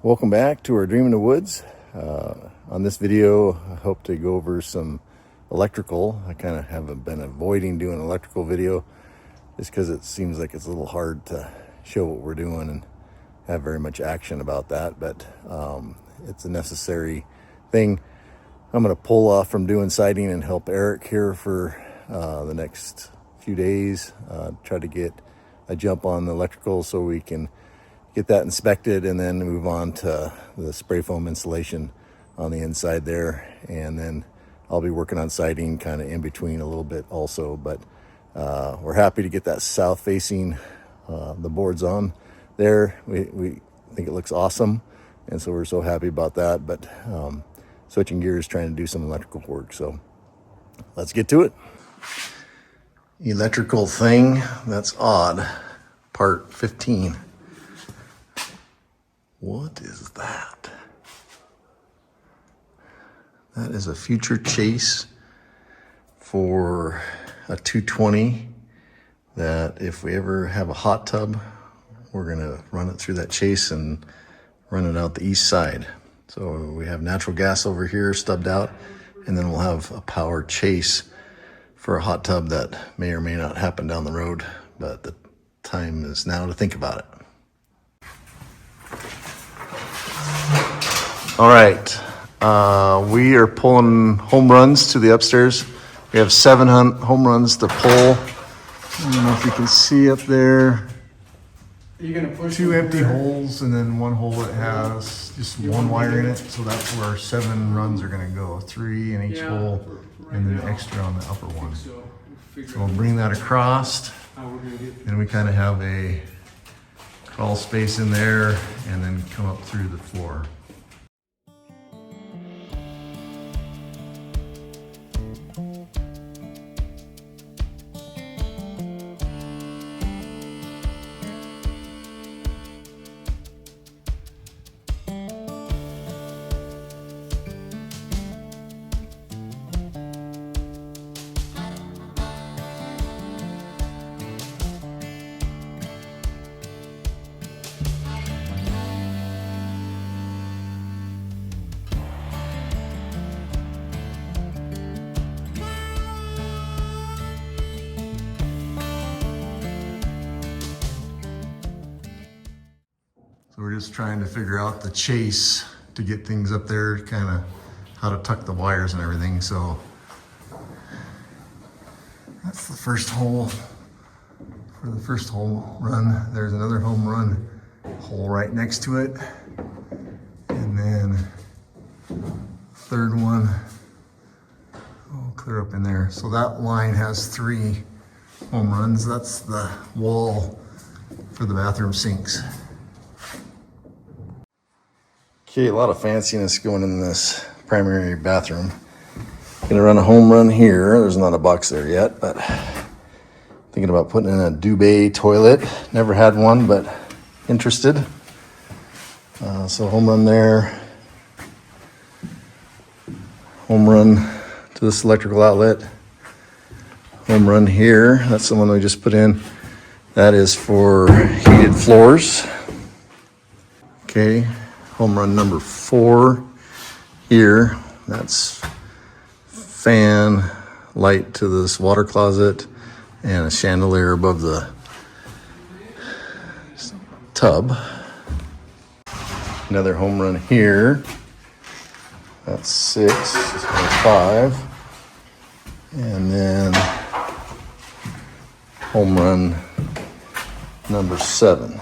Welcome back to our Dream in the Woods. On this video, I hope to go over some electrical. I kind of haven't been avoiding doing an electrical video just because it seems like it's a little hard to show what we're doing and have very much action about that, but it's a necessary thing. I'm going to pull off from doing siding and help Eric here for the next few days, try to get a jump on the electrical so we can get that inspected and then move on to the spray foam insulation on the inside there. And then I'll be working on siding kind of in between a little bit also, but we're happy to get that south facing the boards on there. We think it looks awesome, and so we're so happy about that. But switching gears, trying to do some electrical work, so let's get to it. Electrical thing that's odd, part 15. What is that? That is a future chase for a 220 that if we ever have a hot tub, we're gonna run it through that chase and run it out the east side. So we have natural gas over here stubbed out, and then we'll have a power chase for a hot tub that may or may not happen down the road, but the time is now to think about it. All right, we are pulling home runs to the upstairs. We have 7 home runs to pull. I don't know if you can see up there. Are you gonna push 2 empty holes and then 1 hole that has just 1 wire in it. So that's where our 7 runs are gonna go. 3 in each hole and then extra on the upper one. So we'll bring that across. And we kind of have a crawl space in there and then come up through the floor. So we're just trying to figure out the chase to get things up there, kind of how to tuck the wires and everything. So that's the first hole for the first home run. There's another home run hole right next to it. And then third one, oh, clear up in there. So that line has 3 home runs. That's the wall for the bathroom sinks. Okay, a lot of fanciness going in this primary bathroom. Gonna run a home run here. There's not a box there yet, but thinking about putting in a duvet toilet. Never had one, but interested. So home run there. Home run to this electrical outlet. Home run here. That's the one we just put in. That is for heated floors. Okay. Home run number 4 here. That's fan light to this water closet and a chandelier above the tub. Another home run here. That's 6, just 5. And then home run number 7.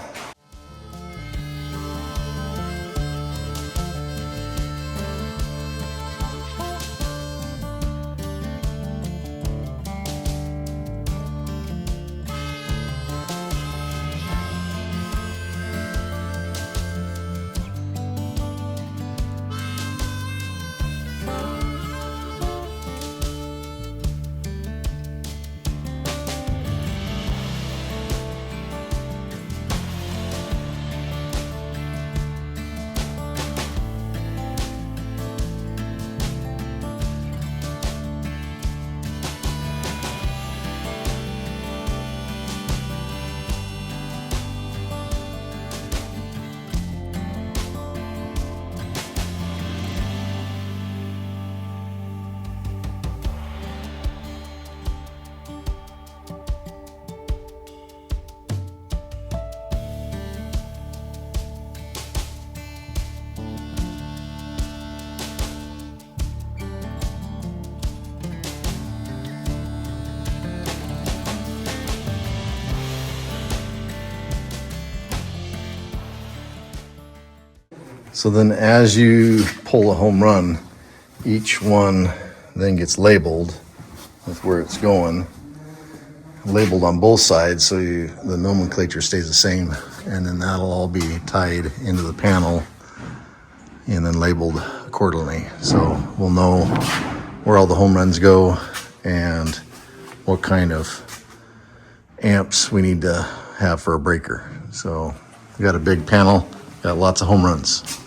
So then as you pull a home run, each one then gets labeled with where it's going, labeled on both sides, so the nomenclature stays the same, and then that'll all be tied into the panel and then labeled accordingly. So we'll know where all the home runs go and what kind of amps we need to have for a breaker. So we got a big panel, got lots of home runs.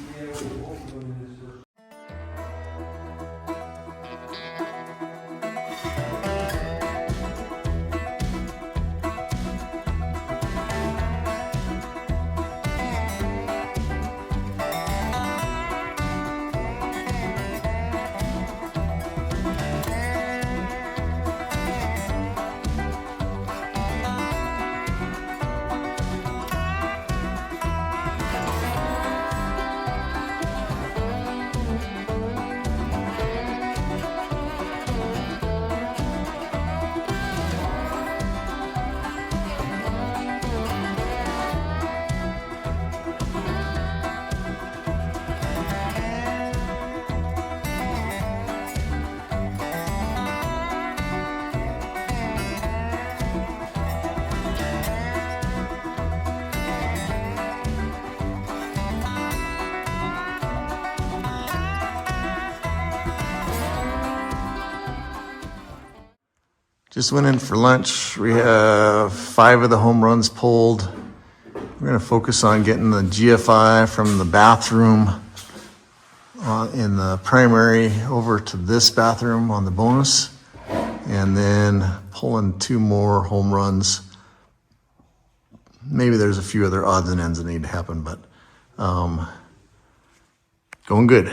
Just went in for lunch. We have 5 of the home runs pulled. We're gonna focus on getting the GFI from the bathroom in the primary over to this bathroom on the bonus, and then pulling 2 more home runs. Maybe there's a few other odds and ends that need to happen, but going good.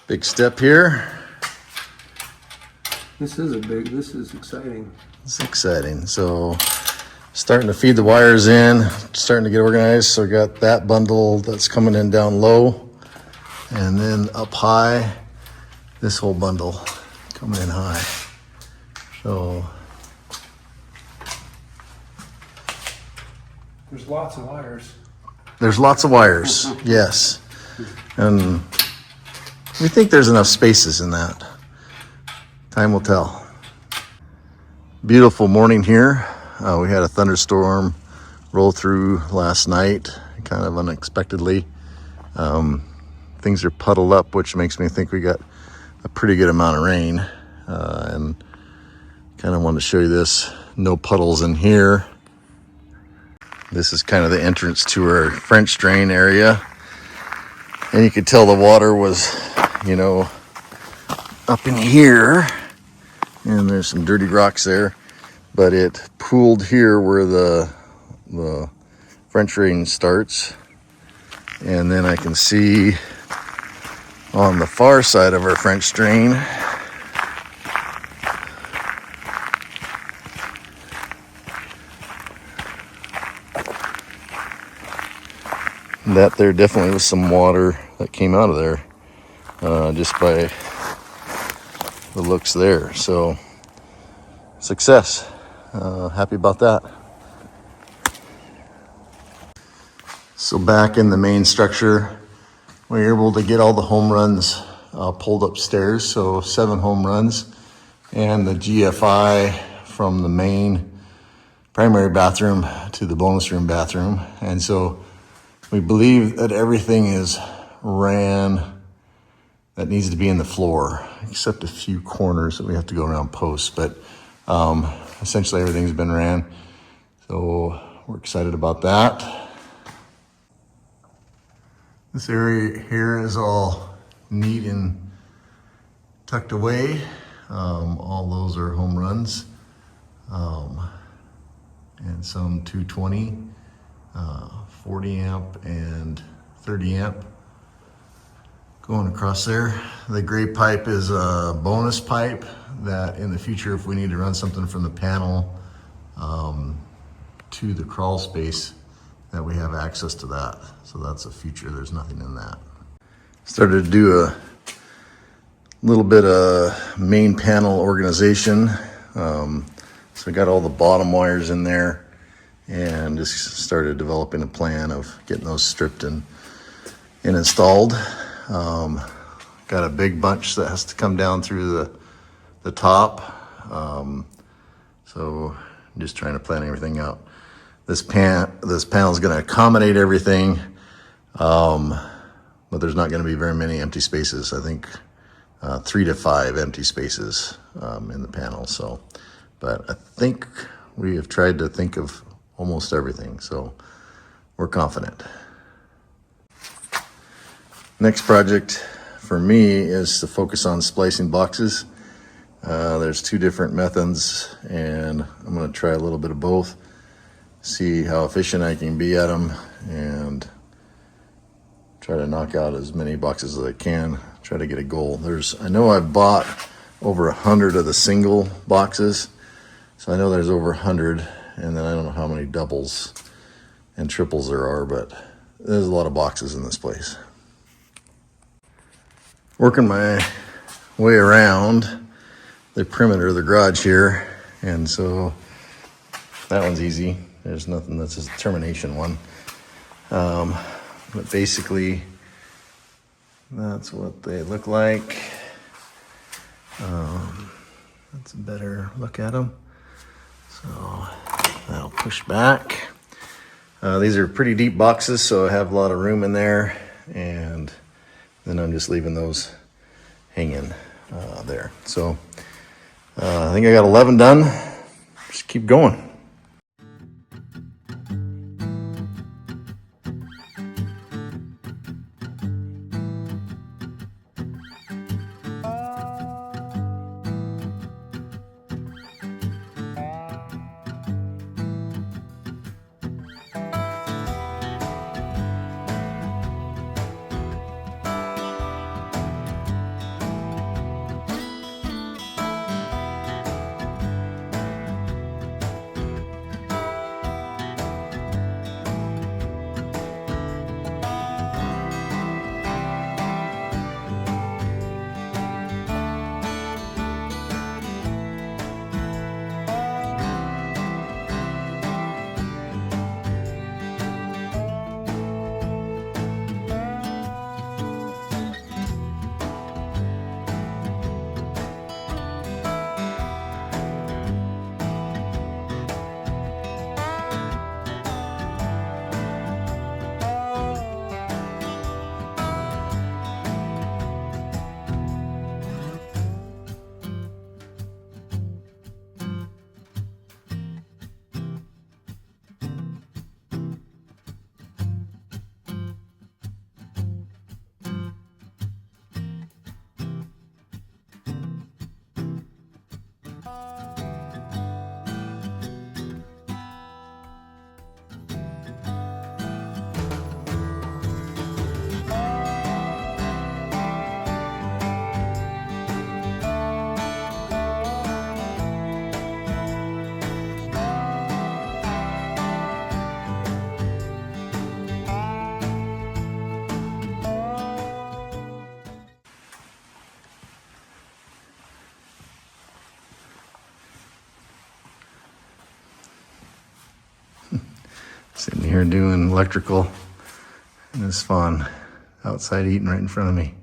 Big step here. This is exciting. It's exciting. So starting to feed the wires in, starting to get organized. So we got that bundle that's coming in down low, and then up high, this whole bundle coming in high. So There's lots of wires. there's lots of wires, yes. And we think there's enough spaces in that. Time will tell. Beautiful morning here. We had a thunderstorm roll through last night, kind of unexpectedly. Things are puddled up, which makes me think we got a pretty good amount of rain. And kind of wanted to show you this. No puddles in here. This is kind of the entrance to our French drain area. And you could tell the water was, you know, up in here. And there's some dirty rocks there. But it pooled here where the French drain starts. And then I can see on the far side of our French drain, that there definitely was some water that came out of there, just by the looks there. So success. Happy about that. So back in the main structure, we were able to get all the home runs pulled upstairs. So 7 home runs, and the GFI from the main primary bathroom to the bonus room bathroom. And so we believe that everything is ran that needs to be in the floor, except a few corners that we have to go around posts. But essentially everything's been ran. So we're excited about that. This area here is all neat and tucked away. All those are home runs. And some 220, 40 amp and 30 amp going across there. The gray pipe is a bonus pipe that in the future, if we need to run something from the panel to the crawl space, that we have access to that. So that's a future, there's nothing in that. Started to do a little bit of main panel organization. So I got all the bottom wires in there and just started developing a plan of getting those stripped and installed. Got a big bunch that has to come down through the top. So I'm just trying to plan everything out. This panel is going to accommodate everything, but there's not going to be very many empty spaces. I think 3 to 5 empty spaces in the panel. So, but I think we have tried to think of almost everything, so we're confident. Next project for me is to focus on splicing boxes. There's 2 different methods, and I'm going to try a little bit of both. See how efficient I can be at them and try to knock out as many boxes as I can, try to get a goal. I know I've bought over 100 of the single boxes, so I know there's over 100, and then I don't know how many doubles and triples there are, but there's a lot of boxes in this place. Working my way around the perimeter of the garage here, and so that one's easy. There's nothing, that's a termination one. But basically, that's what they look like. That's a better look at them. So that'll push back. These are pretty deep boxes, so I have a lot of room in there. And then I'm just leaving those hanging there. So I think I got 11 done. Just keep going. Sitting here doing electrical, and it's fun. Outside eating right in front of me.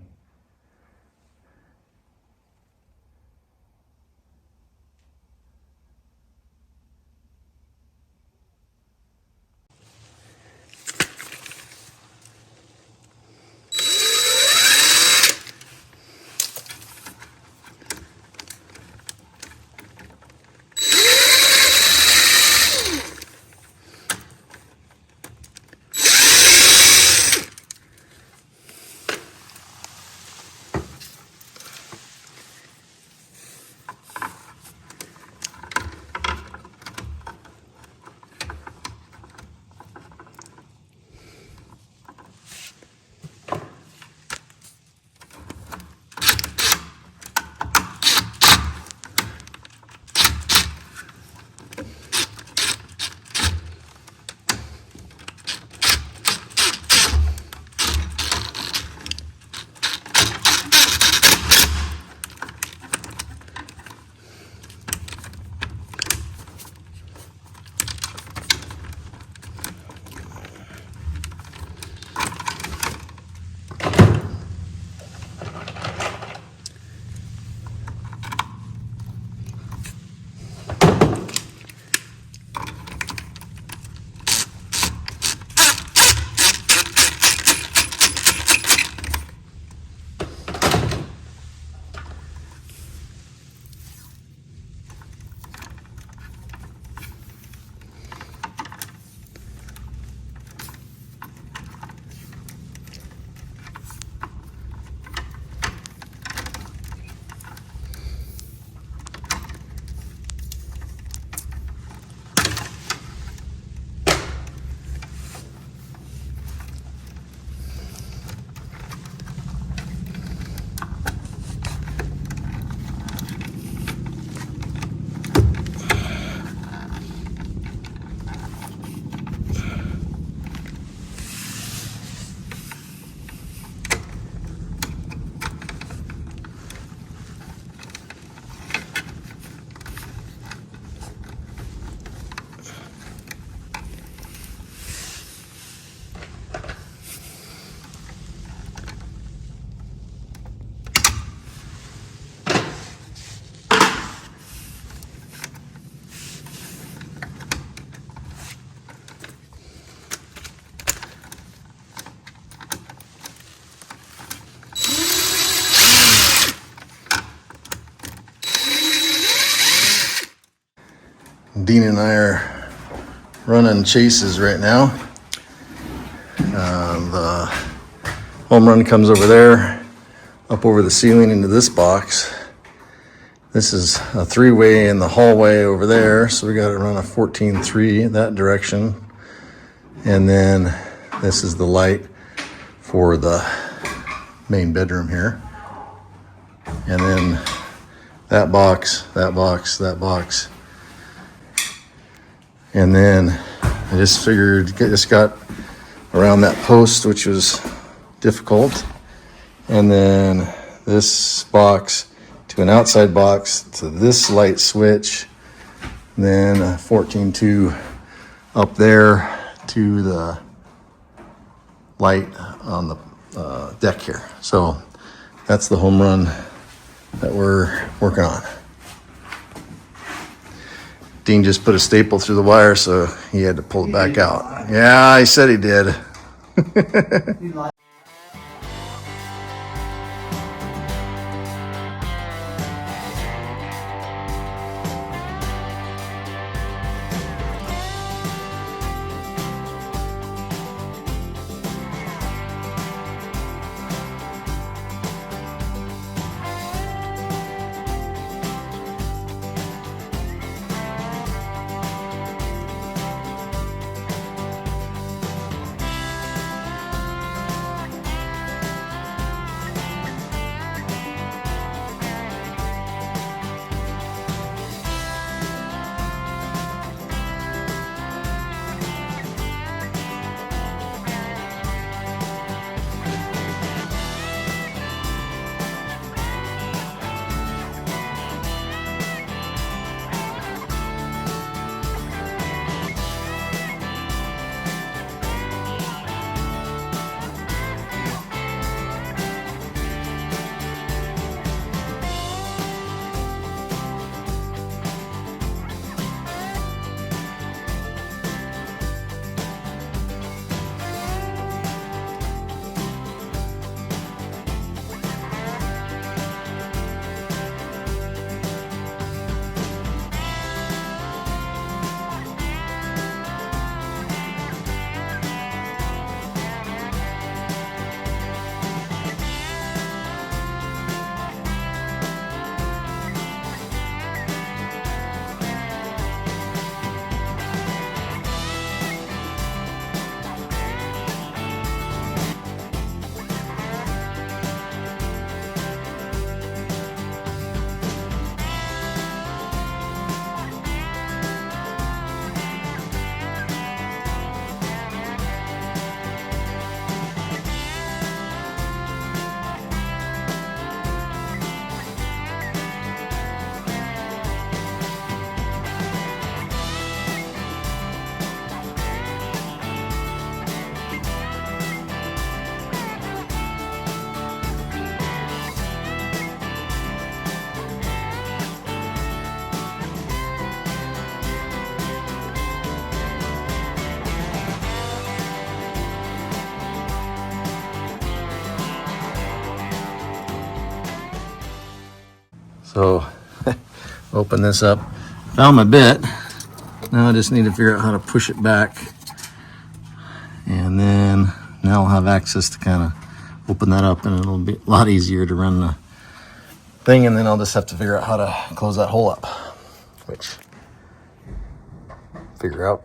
Dean and I are running chases right now. The home run comes over there, up over the ceiling into this box. This is a three-way in the hallway over there, so we got to run a 14-3 in that direction. And then this is the light for the main bedroom here. And then that box, that box, that box. And then I just figured, just got around that post, which was difficult. And then this box to an outside box to this light switch. And then a 14-2 up there to the light on the deck here. So that's the home run that we're working on. Dean just put a staple through the wire, so he had to pull it back out. Yeah, he said he did. So open this up. Found my bit. Now I just need to figure out how to push it back. And then now I'll have access to kind of open that up, and it'll be a lot easier to run the thing. And then I'll just have to figure out how to close that hole up, which figure out.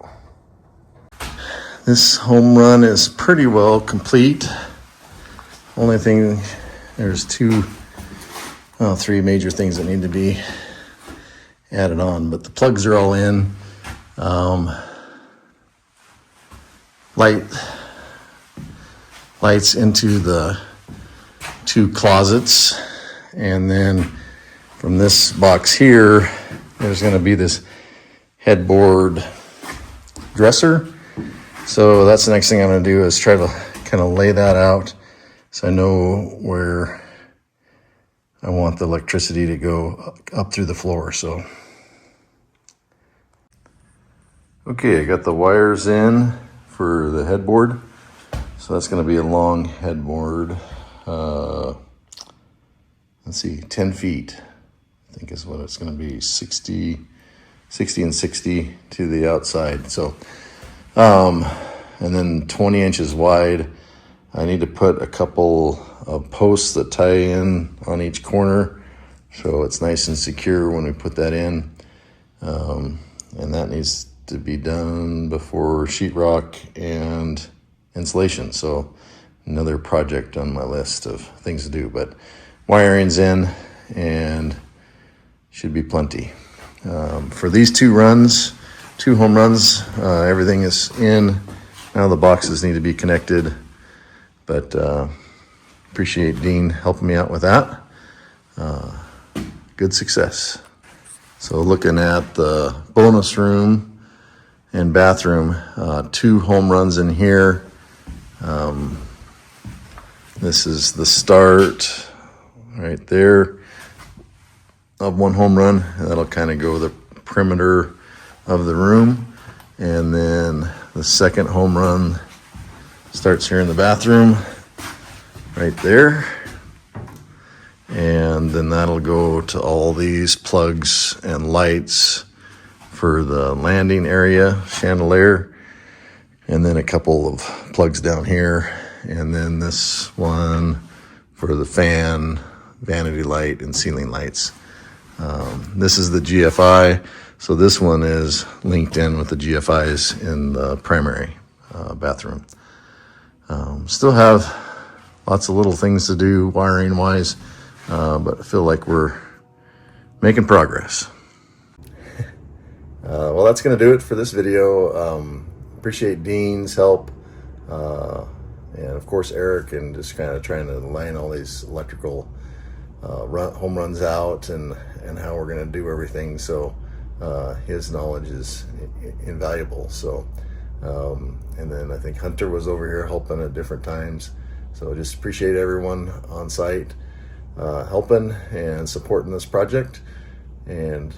This home run is pretty well complete. Only thing, there's three major things that need to be added on, but the plugs are all in. Lights into the 2 closets, and then from this box here, there's going to be this headboard dresser. So that's the next thing I'm going to do, is try to kind of lay that out so I know where I want the electricity to go up through the floor. So okay, I got the wires in for the headboard. So that's going to be a long headboard. Let's see, 10 feet, I think is what it's going to be. 60 and 60 to the outside. So, and then 20 inches wide. I need to put a couple of posts that tie in on each corner, so it's nice and secure when we put that in. And that needs to be done before sheetrock and insulation. So another project on my list of things to do, but wiring's in and should be plenty. For these 2 home runs, everything is in. Now the boxes need to be connected, but appreciate Dean helping me out with that. Good success. So looking at the bonus room and bathroom, 2 home runs in here. This is the start right there of 1 home run. That'll kind of go the perimeter of the room. And then the second home run starts here in the bathroom, right there. And then that'll go to all these plugs and lights for the landing area, chandelier, and then a couple of plugs down here. And then this one for the fan, vanity light, and ceiling lights. This is the GFI. So this one is linked in with the GFIs in the primary bathroom. Still have lots of little things to do wiring wise, but I feel like we're making progress. Well, that's going to do it for this video. Appreciate Dean's help, and of course Eric, and just kind of trying to line all these electrical home runs out and how we're going to do everything. So his knowledge is invaluable. So and then I think Hunter was over here helping at different times. So just appreciate everyone on site helping and supporting this project. And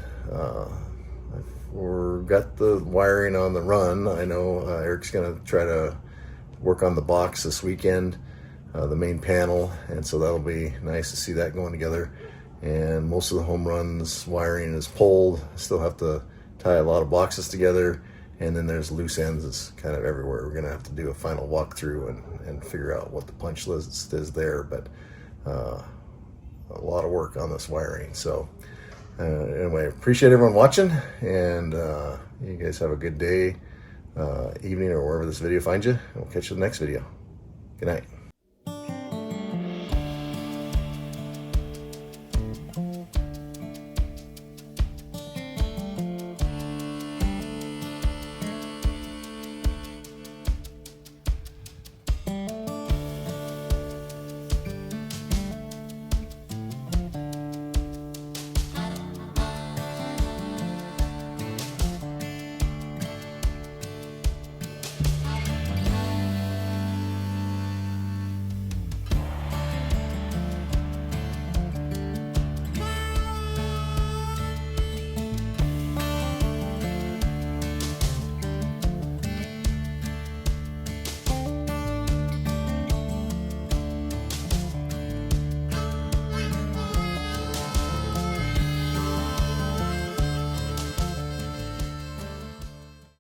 we've got the wiring on the run. I know Eric's gonna try to work on the box this weekend, the main panel, and so that'll be nice to see that going together. And most of the home runs wiring is pulled. Still have to tie a lot of boxes together, and then there's loose ends. It's kind of everywhere. We're gonna have to do a final walkthrough and figure out what the punch list is there, but a lot of work on this wiring. So anyway, appreciate everyone watching, and you guys have a good day, evening, or wherever this video finds you. We'll catch you in the next video. Good night.